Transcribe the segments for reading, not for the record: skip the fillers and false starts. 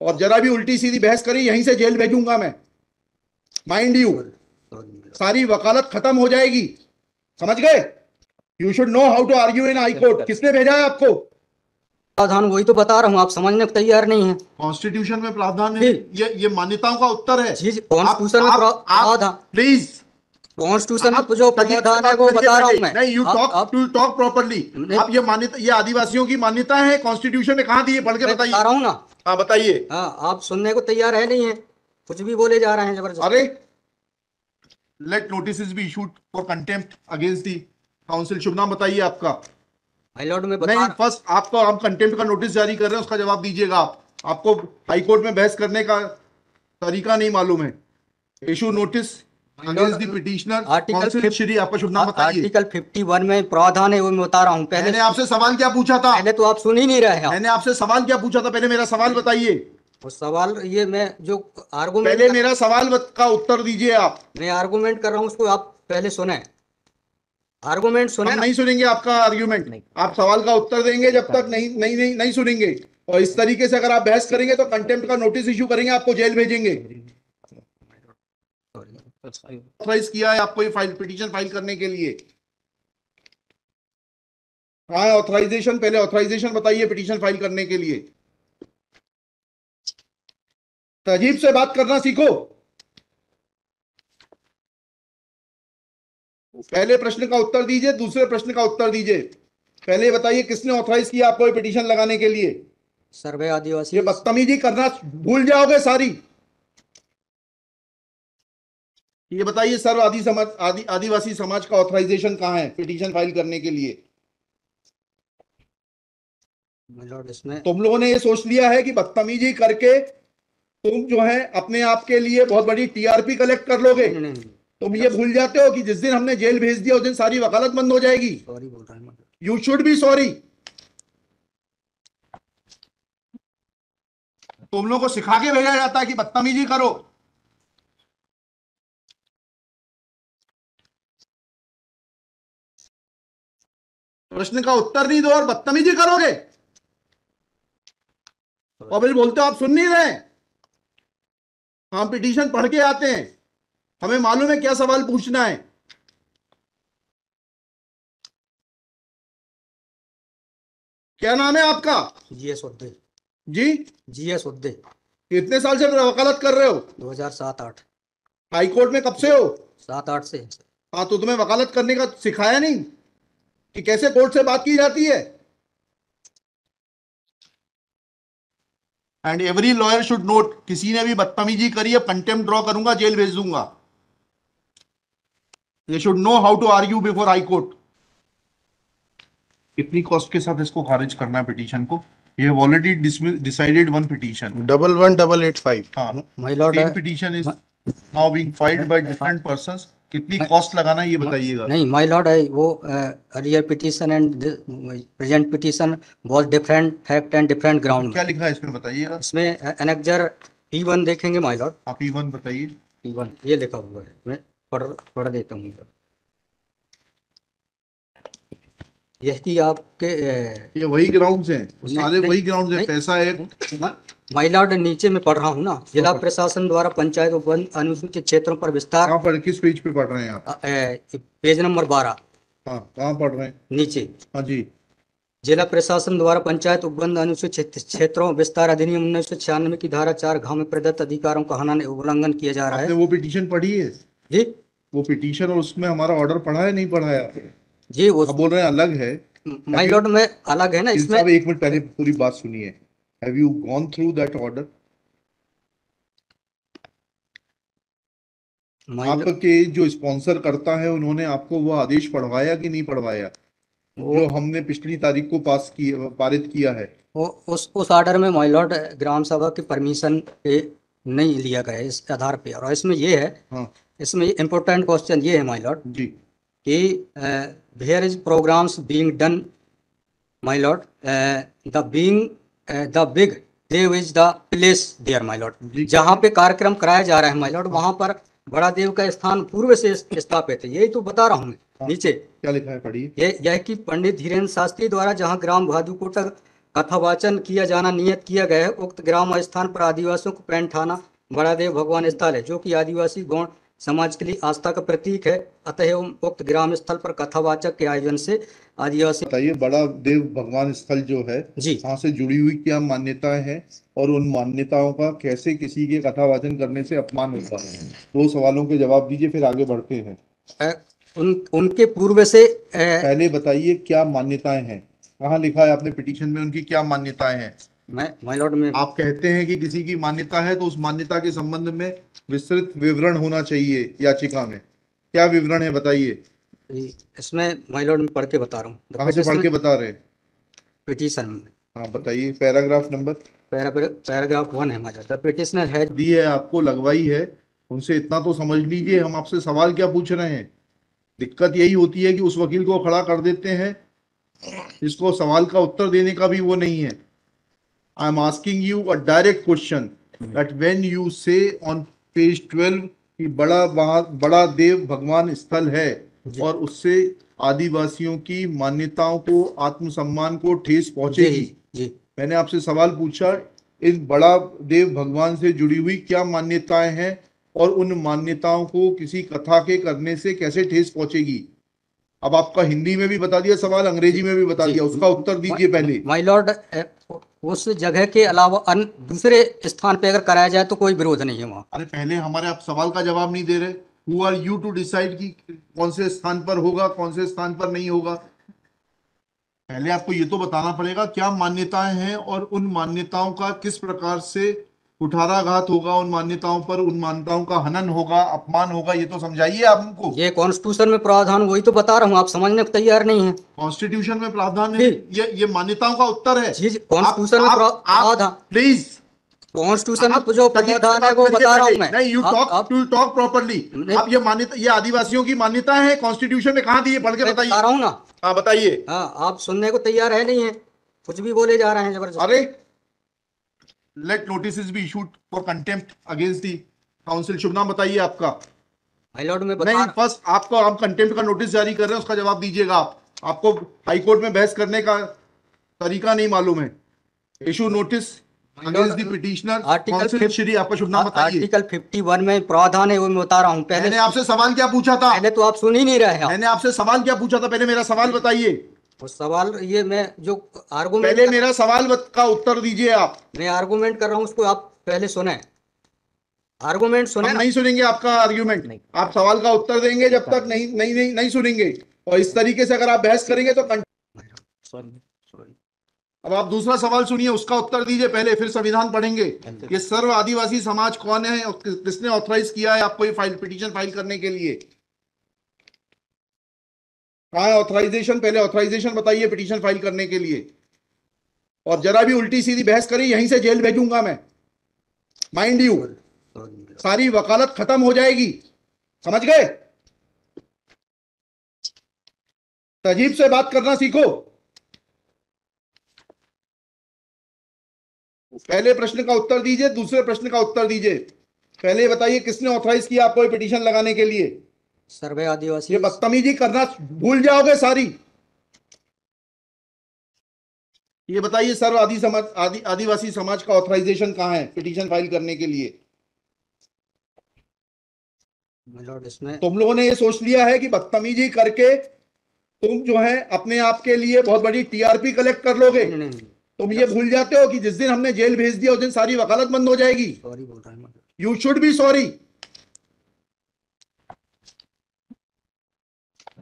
और जरा भी उल्टी सीधी बहस करी यहीं से जेल भेजूंगा मैं, माइंड यू। सारी वकालत खत्म हो जाएगी, समझ गए? You should know how to argue in high court. किसने भेजा है आपको? प्रावधान वही तो बता रहा हूँ, आप समझने को तैयार नहीं है। कॉन्स्टिट्यूशन में प्रावधान है, ये मान्यताओं का उत्तर है। कॉन्स्टिट्यूशन में प्रावधान, प्लीज कॉन्स्टिट्यूशन में जो प्रावधान है वो बता रहा हूँ मैं। नहीं, यू टॉक प्रॉपर्ली। आप ये मान्यता, ये आदिवासियों की मान्यता है, कॉन्स्टिट्यूशन में कहाँ दी है? पढ़ के बताइए। बता रहा हूँ ना। हाँ बताइए। हाँ, आप सुनने को तैयार है नहीं है, कुछ भी बोले जा रहे हैं जबरदस्त। अरे let notice be issued for contempt against the council. शुभ नाम बताइए आपका। हाई लॉर्ड में नहीं, फर्स्ट आपको, आप कंटेम्प्ट का नोटिस जारी कर रहे हैं, उसका जवाब दीजिएगा आप। आपको हाई कोर्ट में बहस करने का तरीका नहीं मालूम है। Issue notice against the petitioner council. Shri आपका शुभ नाम बताइए। आर्टिकल 51 में प्रावधान है, वो मैं बता रहा हूँ। मैंने आपसे सवाल क्या पूछा था? पहले तो आप सुन ही नहीं रहे हैं। मैंने आपसे सवाल क्या पूछा था? पहले मेरा सवाल बताइए। वो सवाल, ये मैं जो आर्गुमेंट, पहले मेरा सवाल का उत्तर दीजिए आप। मैं आर्गुमेंट कर रहा हूँ, उसको आप पहले सुने। आर्गुमेंट सुने। हम नहीं सुनेंगे आपका आर्ग्यूमेंट, आप सवाल का उत्तर देंगे जब तक नहीं सुनेंगे। और इस तरीके से अगर आप बहस करेंगे तो कंटेम्प्ट का नोटिस इशू करेंगे, आपको जेल भेजेंगे। ऑथराइज किया है आपको ये फाइल, पिटीशन फाइल करने के लिए? हाँ, ऑथराइजेशन, पहले ऑथराइजेशन बताइए पिटीशन फाइल करने के लिए। तहजीब से बात करना सीखो। पहले प्रश्न का उत्तर दीजिए, दूसरे प्रश्न का उत्तर दीजिए। पहले बताइए किसने ऑथराइज किया आपको ये पिटीशन लगाने के लिए? सर्वे आदिवासी। ये बदतमीजी करना भूल जाओगे सारी। ये बताइए सर्व आदिवासी समाज का ऑथराइजेशन कहाँ है पिटीशन फाइल करने के लिए? इसमें तुम लोगों ने ये सोच लिया है कि बदतमीजी करके तुम जो है अपने आप के लिए बहुत बड़ी टीआरपी कलेक्ट कर लोगे। तुम ये भूल जाते हो कि जिस दिन हमने जेल भेज दिया उस दिन सारी वकालत बंद हो जाएगी। सॉरी बोल रहा हूं। You should be sorry. तुम लोगों को सिखा के भेजा जाता है कि बदतमीजी करो। प्रश्न का उत्तर नहीं दो और बदतमीजी करोगे, और फिर बोलते हो आप सुन नहीं रहे। हम पिटीशन पढ़ के आते हैं, हमें मालूम है क्या सवाल पूछना है। क्या नाम है आपका? जीएस उद्दे। जी, जीएस उद्दे। कितने साल से वकालत कर रहे हो? 2007-8। हाई कोर्ट में कब से हो? 7-8 से। हाँ, तो तुम्हें वकालत करने का सिखाया नहीं कि कैसे कोर्ट से बात की जाती है? And every lawyer should note, किसी ने भी बदतमीजी करी है कंटेम्प्ट ड्रॉ करूंगा, जेल भेज दूंगा। They should know how to argue before high court. कितनी कॉस्ट के साथ इसको खारिज करना है पिटीशन को? ये have already decided one petition 11885। हाँ, my lord, same petition is now being filed by different persons. कितनी कॉस्ट लगाना है ये बताइएगा। नहीं माय लॉर्ड, वो earlier petition and present petition was different fact and different ground. क्या लिखा है इसमें बताइएगा। इसमें एनेक्जर P1 देखेंगे माय लॉर्ड। आप P1 बताइए। P1 ये लिखा हुआ है, मैं पढ़ देता हूँ। यह कि आपके ये वही ग्राउंड्स हैं, सारे वही ग्राउंड्स हैं। पैसा है माय लॉर्ड, नीचे में पढ़ रहा हूँ ना। जिला प्रशासन द्वारा पंचायत उपवन अनुसूचित क्षेत्रों पर विस्तार। कहाँ पर, किस पेज पे पढ़ रहे हैं आप? Page number 12। हाँ, कहाँ पढ़ रहे हैं? नीचे। हाँ जी। जिला प्रशासन द्वारा पंचायत उपबंध अनुसूचित क्षेत्रों विस्तार अधिनियम 1996 की धारा 4 में प्रदत्त अधिकारों का उल्लंघन किया जा रहा है। आपने वो पिटीशन पढ़ी है जी? वो पिटीशन और उसमें हमारा ऑर्डर पढ़ा है नहीं पढ़ा है? जी, वो बोल रहे हैं अलग है। माय लॉर्ड में अलग है ना इसमें। एक मिनट पहले पूरी बात सुनिए। Have you gone through that order? आपके जो स्पॉन्सर करता है उन्होंने आपको वो आदेश पढ़वाया कि नहीं पढ़वाया, जो हमने पिछली तारीख को पारित किया है? वो उस ऑर्डर में माय लॉर्ड ग्राम सभा की परमिशन पे नहीं लिया गया इस आधार पे। और इसमें ये है, हाँ, इसमें इम्पोर्टेंट क्वेश्चन ये है माय लॉर्ड जी कि where is programmes being done my lord, the big Dev is the place there my lord. जहाँ पे कार्यक्रम कराया जा रहा है माय लॉर्ड, वहाँ पर बड़ा देव का स्थान पूर्व से स्थापित है। यही तो बता रहा हूँ मैं। नीचे क्या लिखा है पढ़िए। यह कि पंडित धीरेन्द्र शास्त्री द्वारा जहाँ ग्राम भादुकोट कथावाचन किया जाना नियत किया गया है। उक्त ग्राम स्थान पर आदिवासियों को पैंठाना बड़ादेव भगवान स्थल है, जो कि आदिवासी गौड़ समाज के लिए आस्था का प्रतीक है। अतः उक्त ग्राम स्थल पर कथावाचक के आयोजन से आदिवासी। बताइए, बड़ा देव भगवान स्थल जो है जी, वहाँ से जुड़ी हुई क्या मान्यताएं हैं और उन मान्यताओं का कैसे किसी के कथावाचन करने से अपमान होता है? दो सवालों के जवाब दीजिए, फिर आगे बढ़ते हैं। उनके पूर्व से पहले बताइए क्या मान्यताएं हैं, कहाँ लिखा है आपने पिटीशन में उनकी क्या मान्यताएं हैं? मैं माय लॉर्ड में आप कहते हैं कि किसी की मान्यता है तो उस मान्यता के संबंध में विस्तृत विवरण होना चाहिए याचिका में। क्या विवरण है बताइए। इसमें माय लॉर्ड में पढ़ के बता रहा हूँ। कहाँ से पढ़ के बता रहे हैं? पिटीशन में हाँ बताइए, पैराग्राफ नंबर। पैराग्राफ 1 है हमारा। द पिटिशनर हैज दी है आपको, लगवाई है, उनसे इतना तो समझ लीजिए हम आपसे सवाल क्या पूछ रहे हैं। दिक्कत यही होती है कि उस वकील को खड़ा कर देते हैं जिसको सवाल का उत्तर देने का भी वो नहीं है। I am asking you a direct question that when you से ऑन पेज 12 कि बड़ा देव भगवान स्थल है और उससे आदिवासियों की मान्यताओं को, आत्मसम्मान को ठेस पहुंचेगी। जी मैंने आपसे सवाल पूछा, इस बड़ा देव भगवान से जुड़ी हुई क्या मान्यताएं हैं और उन मान्यताओं को किसी कथा के करने से कैसे ठेस पहुंचेगी। अब आपका हिंदी में भी बता दिया सवाल, अंग्रेजी में भी बता दिया, उसका उत्तर दीजिए पहले। माय लॉर्ड, उस जगह के अलावा दूसरे स्थान पे अगर कराया जाए तो कोई विरोध नहीं है वहाँ। अरे पहले हमारे आप सवाल का जवाब नहीं दे रहे। Who are you to decide कि कौन से स्थान पर होगा, कौन से स्थान पर नहीं होगा। पहले आपको ये तो बताना पड़ेगा क्या मान्यताएं हैं और उन मान्यताओं का किस प्रकार से कुठाराघात होगा, उन मान्यताओं पर, उन मान्यताओं का हनन होगा, अपमान होगा, ये तो समझाइए आप हमको। ये कॉन्स्टिट्यूशन में प्रावधान, वही तो बता रहा हूँ, आप समझने को तैयार नहीं है। कॉन्स्टिट्यूशन में प्रावधान है, ये मान्यताओं का उत्तर है। जी, कॉन्स्टिट्यूशन में प्रावधान, प्लीज, कॉन्स्टिट्यूशन में जो प्रावधान है वो बता रहा हूँ मैं। नहीं, यू टॉक प्रॉपरली। आप ये मान्यता, ये आदिवासियों की मान्यता है, कॉन्स्टिट्यूशन में कहाँ दी है, पढ़ के बताइए। बता रहा हूँ ना। हाँ बताइए। हाँ, आप सुनने को तैयार है नहीं है, कुछ भी बोले जा रहे हैं जबरदस्त। अरे, let notice be issued for contempt against the council. शुभ नाम बताइए आपका। माय लॉर्ड में नहीं, फर्स्ट आपको, आप कंटेम्प्ट का नोटिस जारी कर रहे हैं, उसका जवाब दीजिएगा आप। आपको हाईकोर्ट में बहस करने का तरीका नहीं मालूम है। Issue notice against the petitioner council Shri. आपका शुभ नाम बताइए। आर्टिकल 51 में प्रावधान है, वो मैं बता रहा हूँ। मैंने आपसे सवाल क्या पूछा था? पहले तो आप सुन ही नहीं रहे हैं। मैंने आपसे सवाल क्या पूछा था? पहले मेरा सवाल बताइए। वो सवाल, ये मैं जो आर्गूमेंट, पहले मेरा सवाल का उत्तर दीजिए आप। मैं आर्गूमेंट कर रहा हूँ, उसको आप पहले सुने। आर्गूमेंट सुने। हम नहीं सुनेंगे आपका आर्ग्यूमेंट। आप सवाल का उत्तर देंगे जब तक नहीं नहीं नहीं नहीं सुनेंगे। और इस तरीके से अगर आप बहस करेंगे तो सॉरी। अब आप दूसरा सवाल सुनिए, उसका उत्तर दीजिए पहले, फिर संविधान पढ़ेंगे। ये सर्व आदिवासी समाज कौन है और किसने ऑथराइज किया है आपको ये फाइल, पिटीशन फाइल करने के लिए? कहाँ है ऑथराइजेशन? पहले ऑथराइजेशन बताइए पिटीशन फाइल करने के लिए। और जरा भी उल्टी सीधी बहस करी, यहीं से जेल भेजूंगा मैं, माइंड यू। सारी वकालत खत्म हो जाएगी, समझ गए? तजीब से बात करना सीखो। पहले प्रश्न का उत्तर दीजिए, दूसरे प्रश्न का उत्तर दीजिए। पहले बताइए किसने ऑथराइज किया आपको ये पिटीशन लगाने के लिए? सर्वे आदिवासी। ये बदतमीजी करना भूल जाओगे सारी। ये बताइए सर्व आदिवासी समाज का ऑथराइजेशन कहाँ है पिटीशन फाइल करने के लिए? इसमें तुम लोगों ने ये सोच लिया है कि बदतमीजी करके तुम जो है अपने आप के लिए बहुत बड़ी टीआरपी कलेक्ट कर लोगे। तुम ये भूल जाते हो कि जिस दिन हमने जेल भेज दिया उस दिन सारी वकालत बंद हो जाएगी। सॉरी बोल रहा हूँ। You should be sorry.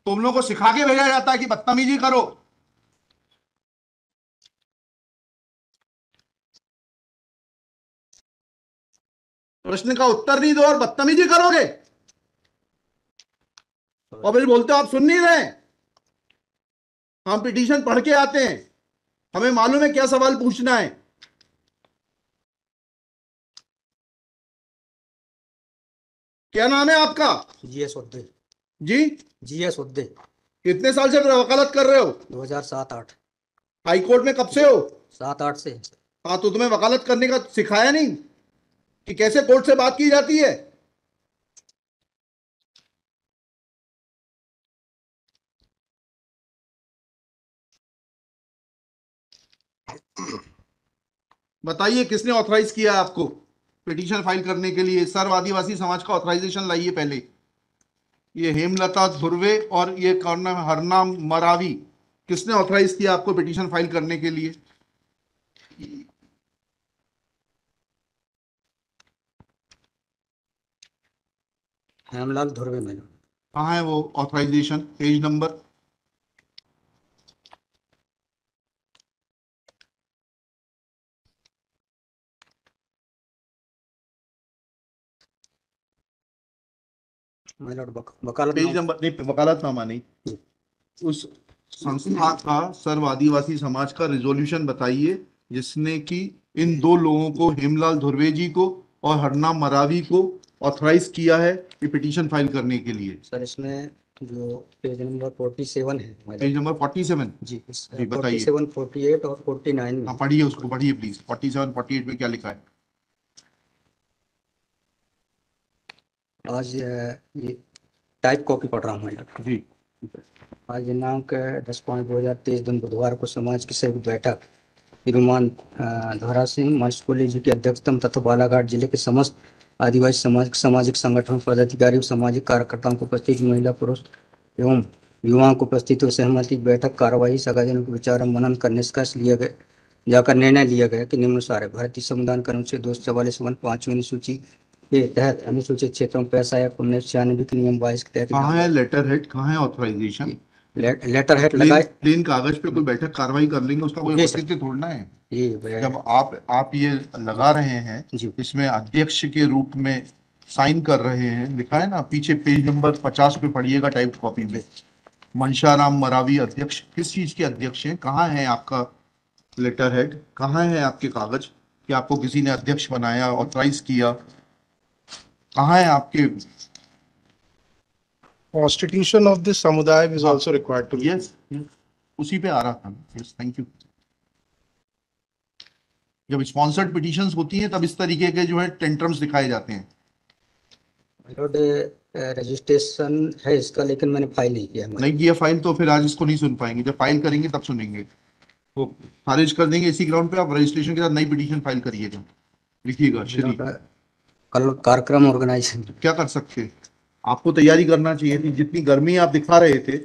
तुम लोगों को सिखा के भेजा जाता है कि बदतमीजी करो। प्रश्न का उत्तर नहीं दो और बदतमीजी करोगे और फिर बोलते हो आप सुन नहीं रहे। हम पिटीशन पढ़ के आते हैं, हमें मालूम है क्या सवाल पूछना है। क्या नाम है आपका? जीएस उद्दे। जी, जीएस उद्दे। कितने साल से वकालत कर रहे हो? 2007-8। हाई कोर्ट में कब से हो? 7-8 से। हाँ, तो तुम्हें वकालत करने का सिखाया नहीं कि कैसे कोर्ट से बात की जाती है? बताइए किसने ऑथराइज किया है आपको पिटीशन फाइल करने के लिए? सर्व आदिवासी समाज का ऑथराइजेशन लाइए पहले। ये हेमलता धुर्वे और ये कौन नाम है? हरनाम मरावी, किसने ऑथराइज किया आपको पिटीशन फाइल करने के लिए? हेमलाल धुर्वे मैडम। कहाँ है वो authorization? Page number? My lord page वकालतनामा। नंबर नहीं, वकालतनामा नहीं। जी। उस संस्था का, सर्व आदिवासी समाज का रिजोल्यूशन बताइए जिसने कि इन दो लोगों को, हेमलाल धुर्वे जी को और हरनाम मरावी को, ऑथराइज किया है ये पिटीशन फाइल करने के लिए। सर इसमें जो पेज नंबर 47 है my lord। Page number 47। जी जी बताइए। 47, 48 और 49 में। हाँ पढ़िए, उसको पढ़िए प्लीज। 47 48 में क्या लिखा है? आज ये टाइप कॉपी पढ़ रहा हूँ मैं। जी। आज दिनांक 10/5/2023 दिन बुधवार को समाज की संयुक्त बैठक श्रीमान धोरा सिंह मस्कोली जी की अध्यक्षता तथा बालाघाट जिले के समस्त आदिवासी समाज सामाजिक संगठन पदाधिकारी सामाजिक कार्यकर्ताओं को उपस्थित महिला पुरुष एवं युवाओं को उपस्थित हुए सहमति बैठक कार्यवाही सगाजनों को विचार मनन कर निष्कर्ष लिया गया जाकर निर्णय लिया गया कि निम्नानुसार है। भारतीय संविधान के अनुच्छेद 244 5वीं अनुसूची के तहत अनुसूचित क्षेत्रों में पैसा या 1996 के नियम 22 के तहत कहाँ है लेटर हेड, कहाँ है ऑथराइजेशन? लेटर हेड लगाए। प्लेन कागज पे कोई बैठक कार्रवाई कर लेंगे, उसका कोई जी सर। औचित्य थोड़ना है। जी जब आप ये लगा रहे हैं, जी। इसमें अध्यक्ष के रूप में साइन कर रहे हैं, लिखा है ना पीछे, पेज नंबर 50 पे पढ़िएगा टाइप कॉपी में। मनशाराम मरावी अध्यक्ष, किस चीज के अध्यक्ष हैं? कहाँ है आपका लेटर हेड? कहाँ है आपके कागज कि आपको किसी ने अध्यक्ष बनाया, ऑथराइज किया? कहाँ है आपके? Constitution of this samudaya is also required to be. Yes, उसी पे आ रहा था। Yes, thank you. जब स्पॉन्सर्ड पिटीशंस होती हैं तब इस तरीके के जो है टेंट्रम्स दिखाए जाते हैं। रजिस्ट्रेशन है इसका, लेकिन मैंने फाइल नहीं किया। नहीं किया फाइल तो फिर आज इसको नहीं सुन पाएंगे। जब फाइल करेंगे तब सुनेंगे। वो खारिज कर देंगे इसी ग्राउंड पे। आप रजिस्ट्रेशन के साथ नई पिटीशन फाइल करिएगा। लिखिएगा श्री। कल कार्यक्रम ऑर्गेनाइजेशन क्या कर सकते हैं? आपको तैयारी करना चाहिए थी। जितनी गर्मी आप दिखा रहे थे,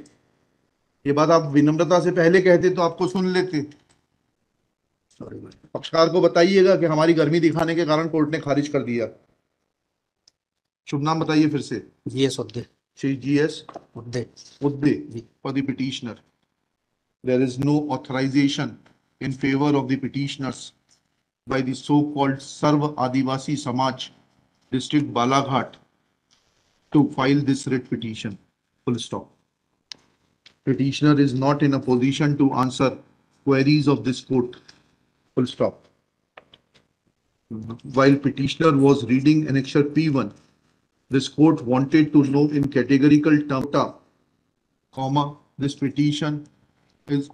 ये बात आप विनम्रता से पहले कहते तो आपको सुन लेते। Sorry ma'am. पक्षकार को बताइएगा कि हमारी गर्मी दिखाने के कारण कोर्ट ने खारिज कर दिया। शुभ नाम बताइए फिर से। GS Udde. Shri GS Udde. for the petitioner. There is no authorization in favor of the petitioners by the so-called Sarva Adivasi Samaj, District Balaghat, to file this writ petition. Full stop. Petitioner is not in a position to answer queries of this court. Full stop. While petitioner was reading annexure P1, this court wanted to know in categorical terms, comma, this petition is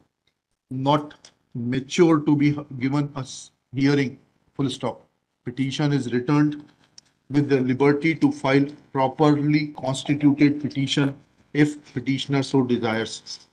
not mature to be given us hearing, full stop. Petition is returned with the liberty to file properly constituted petition if petitioner so desires.